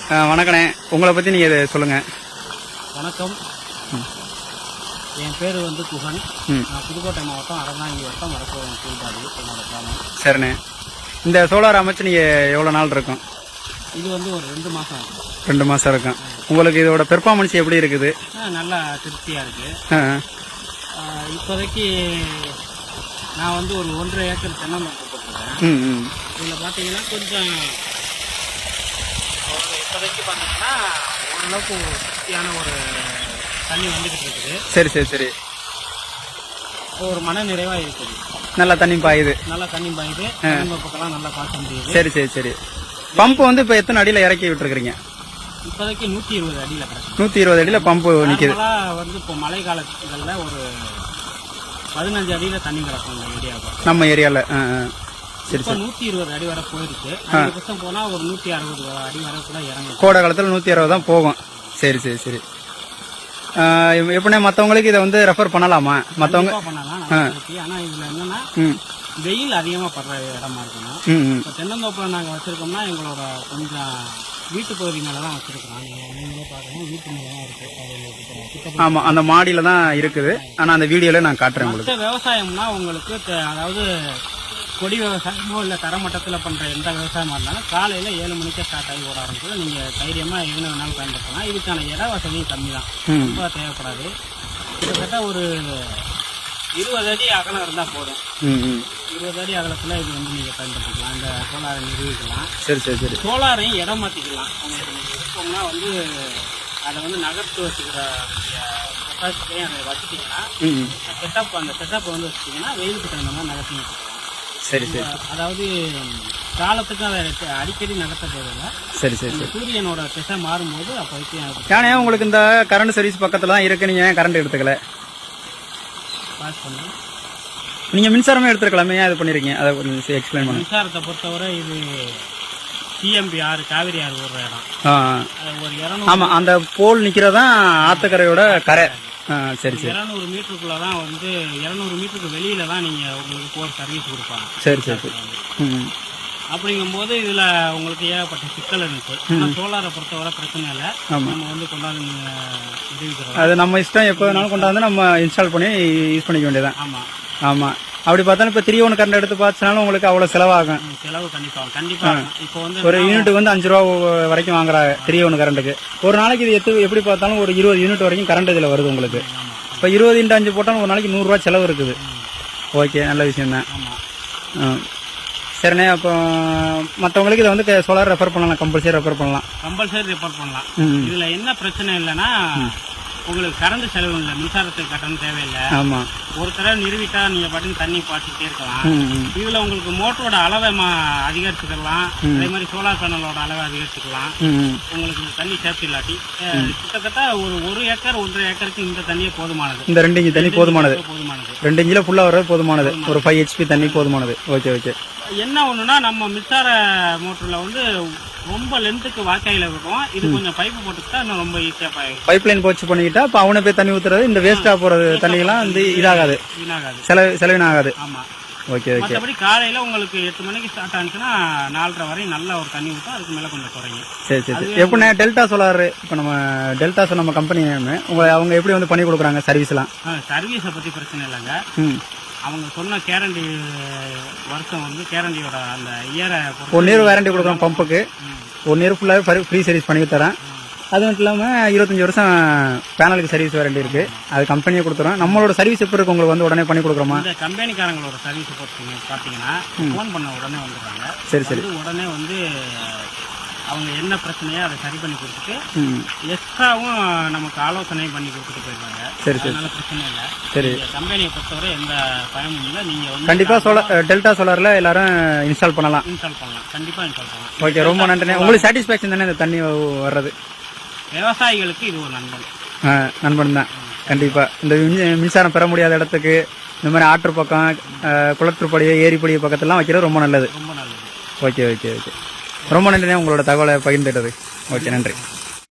வணக்கண்ணே, உங்களை பற்றி நீங்கள் சொல்லுங்கள். வணக்கம், என் பேர் வந்து குகன். நான் புதுக்கோட்டை மாவட்டம் அறந்தாங்கி வட்டம் வரப்போம் கீழ்பாடி என்னோட கிராமம். சரிண்ணே, இந்த சோலார் அமைச்சு நீங்கள் எவ்வளோ நாள் இருக்கும்? இது வந்து ஒரு 2 மாதம் இருக்கும். 2 மாதம் இருக்கும். உங்களுக்கு இதோட பெர்ஃபார்மன்ஸ் எப்படி இருக்குது? நல்லா திருப்தியாக இருக்குது. இப்போதைக்கு நான் வந்து ஒரு 1.5 ஏக்கர் தென்னந்தோப்பு போட்டிருக்கேன். இதில் பார்த்தீங்கன்னா கொஞ்சம் இப்போதைக்கு பார்த்தீங்கன்னா ஓரளவுக்கு திருப்தியான ஒரு தண்ணி வந்துக்கிட்டு இருக்குது. சரி சரி சரி. ஒரு மன நிறைவாக இருக்குது. நல்லா தண்ணி பாயுது. நல்லா தண்ணி பாயுது. தென்னந்தோப்புக்கெல்லாம் நல்லா பார்க்க முடியுது. சரி சரி சரி. பம்பு வந்து இப்போ எத்தனை அடியில் இறக்கி விட்டுருக்குறீங்க? இப்போதைக்கு 120 அடியில் கிடக்கு. 120 அடியில் பம்பு நிற்கிது. வந்து இப்போ மழை காலங்களில் ஒரு 15 அடியில் தண்ணி கிடக்கும் இந்த ஏரியாவுக்கு, நம்ம ஏரியாவில். சரி சார். 120 அடி வரை போயிருக்கு. அதிகபட்சம் போனால் ஒரு 160 அடி வரை கூட இறங்கும். கோடை காலத்தில் 160 தான் போகும். சரி சரி சரி. எப்படின்னா மற்றவங்களுக்கு இதை வந்து ரெஃபர் பண்ணலாமா? மற்றவங்க பண்ணலாம். ஆனால் இதில் என்னன்னா வெயில் அதிகமாக படுற இடமா இருக்கணும். இப்போ தென்னந்தோப்பில் நாங்கள் வச்சுருக்கோம்னா எங்களோட கொஞ்சம் வீட்டு பகுதி மேலே தான் வச்சுருக்கோம். நீங்களே பார்க்கணும், வீட்டு மேலே தான் இருக்குது. ஆமாம், அந்த மாடியில் தான் இருக்குது. ஆனால் அந்த வீடியோவில் நான் காட்டுறேன் உங்களுக்கு. விவசாயம்னா உங்களுக்கு அதாவது கொடி விவசாயமோ இல்லை தரமட்டத்தில் பண்ணுற எந்த விவசாயமாக இருந்தாலும் காலையில் 7 மணிக்கே ஸ்டார்ட் ஆகி ஓட ஆரம்பிச்சு நீங்கள் தைரியமாக எங்கே வேணாலும் பயன்படுத்தலாம். இதுக்கான இட வசதியும் கம்மி தான், ரொம்ப தேவைப்படாது. கிட்டத்தட்ட ஒரு 20 அடி அகலம் இருந்தால் போதும். 20 அடி அகலத்தில் இது வந்து நீங்கள் பயன்படுத்திக்கலாம். இந்த சோலாரை நிறுவிக்கலாம். சரி சரி சரி. சோலாரையும் இடம் மாற்றிக்கலாம். உங்களுக்கு நீங்கள் இருக்கோம்னா வந்து அதை வந்து நகர்த்து வச்சுக்கிற கெப்பாசிட்டியும் அதை வச்சுட்டிங்கன்னா அந்த செட்டப்பை வந்து வச்சுட்டிங்கன்னா வெயிலுக்கு தகுந்த மாதிரி நகர்த்தி வச்சுக்கலாம். சரி சரி. அதாவது காலத்துக்கு அதை அடிக்கடி நடத்த தேவையில்லை. சரி சரி சரி. சூரியனோட திசை மாறும்போது அப்போதைக்கு. ஏன்னா உங்களுக்கு இந்த கரண்ட் சர்வீஸ் பக்கத்தில் தான் இருக்கு, நீங்கள் கரண்ட் எடுத்துக்கல. பாஸ் பண்ணி நீங்கள் மின்சாரமே எடுத்துக்கலாமே, அது பண்ணியிருக்கீங்க. அதை கொஞ்சம் எக்ஸ்பிளைன் பண்ணுங்க. மின்சாரத்தை பொறுத்தவரை இது சிஎம்பி ஆறு, காவிரி ஆறு ஓடுற இடம். ஒரு 200. ஆமாம், அந்த போல் நிற்கிறதான் ஆற்றுக்கரையோட கரை. சரி சரி. 200 மீட்டருக்குள்ள தான் வந்து 200 மீட்டருக்கு வெளியில தான் நீங்கள் உங்களுக்கு போர் சர்வீஸ் கொடுப்பாங்க. சரி சரி சரி. அப்படிங்கும்போது இதில் உங்களுக்கு ஏகப்பட்ட சிக்கல் இருக்கு. சோலாரை பொறுத்தவரை பிரச்சனை இல்லை. நம்ம வந்து கொண்டாந்து நிரூபிக்கிறோம். அது நம்ம இஷ்டம், எப்போ வேணாலும் கொண்டாந்து நம்ம இன்ஸ்டால் பண்ணி யூஸ் பண்ணிக்க வேண்டியதான். ஆமாம் ஆமாம். அப்படி பார்த்தாலும் இப்போ 3 1 கரண்ட் எடுத்து பார்த்தாலும் உங்களுக்கு அவ்வளோ செலவாகும். செலவு கண்டிப்பாக. இப்போ வந்து ஒரு யூனிட் வந்து 5 ரூபா வரைக்கும் வாங்குறாங்க 3 1 கரண்ட்டுக்கு. ஒரு நாளைக்கு இது எப்படி பார்த்தாலும் ஒரு 20 யூனிட் வரைக்கும் கரண்ட் இதில் வருது உங்களுக்கு. இப்போ 20 × 5 போட்டாலும் ஒரு நாளைக்கு 100 ரூபா செலவு இருக்குது. ஓகே, நல்ல விஷயம் தான். சரிண்ணே, அப்போ மற்றவங்களுக்கு இதை வந்து சோலார் ரெஃபர் பண்ணலாம், கம்பல்சரி ரெஃபர் பண்ணலாம். இதில் என்ன பிரச்சனை இல்லைன்னா உங்களுக்கு கரண்ட் செலவு இல்லை, மின்சாரத்துக்கு கட்டணம் தேவையில்லை. ஆமாம், ஒரு தடவை நிறுவிட்டா நீங்கள் பாட்டுக்கு தண்ணி பாய்ச்சிக்கிட்டே இருக்கலாம். இதில் உங்களுக்கு மோட்டரோட அளவை அதிகரிச்சுக்கலாம். அதே மாதிரி சோலார் பேனலோட அளவை அதிகரிச்சுக்கலாம். உங்களுக்கு தண்ணி சேர்த்து இல்லாட்டி கிட்டத்தட்ட ஒரு ஏக்கர் 1.5 ஏக்கருக்கு இந்த தண்ணியே போதுமானது. இந்த 2 இன்ச் தண்ணி போதுமானது. 2 இன்ச்சில் ஃபுல்லாக வர்றது போதுமானது. ஒரு 5 HP தண்ணி போதுமானது. Okay okay. என்ன ஒன்றுனா நம்ம மின்சார மோட்டரில் வந்து ரொம்ப லென்த்துக்கு வாய்க்காயில் இருக்கும். இது கொஞ்சம் பைப்பு போட்டுக்கிட்டா இன்னும் ரொம்ப ஈஸியாக பாயும். பைப் லைன் போச்சு பண்ணிக்கிட்டா இப்போ அவனை போய் தண்ணி ஊற்றுறது, இந்த வேஸ்ட்டாக போகிறது தண்ணியெல்லாம் வந்து இதாகாது, செலவினாகாது. ஆமாம். Okay okay. மற்றபடி காலையில் உங்களுக்கு 8 மணிக்கு ஸ்டார்ட் ஆனிச்சுன்னா 4:30 வரையும் நல்ல ஒரு தண்ணி ஊற்றும். அதுக்கு மேலே கொஞ்சம் குறையும். சரி சரி. எப்படின்னா டெல்டா சோலார், இப்போ நம்ம டெல்டா நம்ம கம்பெனி அவங்க எப்படி வந்து பண்ணி கொடுக்குறாங்க சர்வீஸ்லாம்? சர்வீஸை பற்றி பிரச்சனை இல்லைங்க. அவங்க சொன்ன கேரண்டி வருஷம் வந்து கேரண்டியோட அந்த இயரை 1 இயர் வாரண்டி கொடுக்குறோம். பம்புக்கு 1 இயர் ஃபுல்லாகவே ஃப்ரீ சர்வீஸ் பண்ணி தரேன். அது மட்டும் இல்லாமல் 25 வருஷம் பேனலுக்கு சர்வீஸ் வாரண்டி இருக்குது. அது கம்பெனியை கொடுத்துறோம். நம்மளோட சர்வீஸ் எப்போ இருக்குது உங்களுக்கு வந்து உடனே பண்ணி கொடுக்குறோமா? இந்த கம்பெனிக்காரங்களோட சர்வீஸ் பார்த்தீங்கன்னா ஃபோன் பண்ண உடனே வந்துடுறாங்க. சரி சரி. உடனே வந்து அவங்க என்ன பிரச்சனையோ அதை சரி பண்ணி கொடுத்துட்டு எக்ஸ்ட்ராவும் நமக்கு ஆலோசனை பண்ணி கொடுத்துட்டு போயிருக்காங்க. சரி சரி. அதனால பிரச்சனை இல்லை. சரி. கம்பெனியை பொறுத்தவரை எந்த பயமும் இல்லை. நீங்கள் வந்து கண்டிப்பாக டெல்டா சோலாரில் எல்லாரும் இன்ஸ்டால் பண்ணலாம். கண்டிப்பாக இன்ஸ்டால் பண்ணலாம். ஓகே, ரொம்ப நன்றி. உங்களுக்கு சாட்டிஸ்ஃபேக்ஷன் தானே இந்த தண்ணி வர்றது? விவசாயிகளுக்கு இது ஒரு நண்பன் தான். கண்டிப்பாக இந்த மின்சாரம் பெற முடியாத இடத்துக்கு இந்த மாதிரி ஆற்று பக்கம், குளத்துப்படி, ஏரிப்படி பக்கத்துலாம் வைக்கிறது ரொம்ப நல்லது. ரொம்ப நல்லது. Okay okay okay. ரொம்ப நன்றிண்ணே உங்களோட தகவலை பகிர்ந்துட்டது. ஓகே, நன்றி.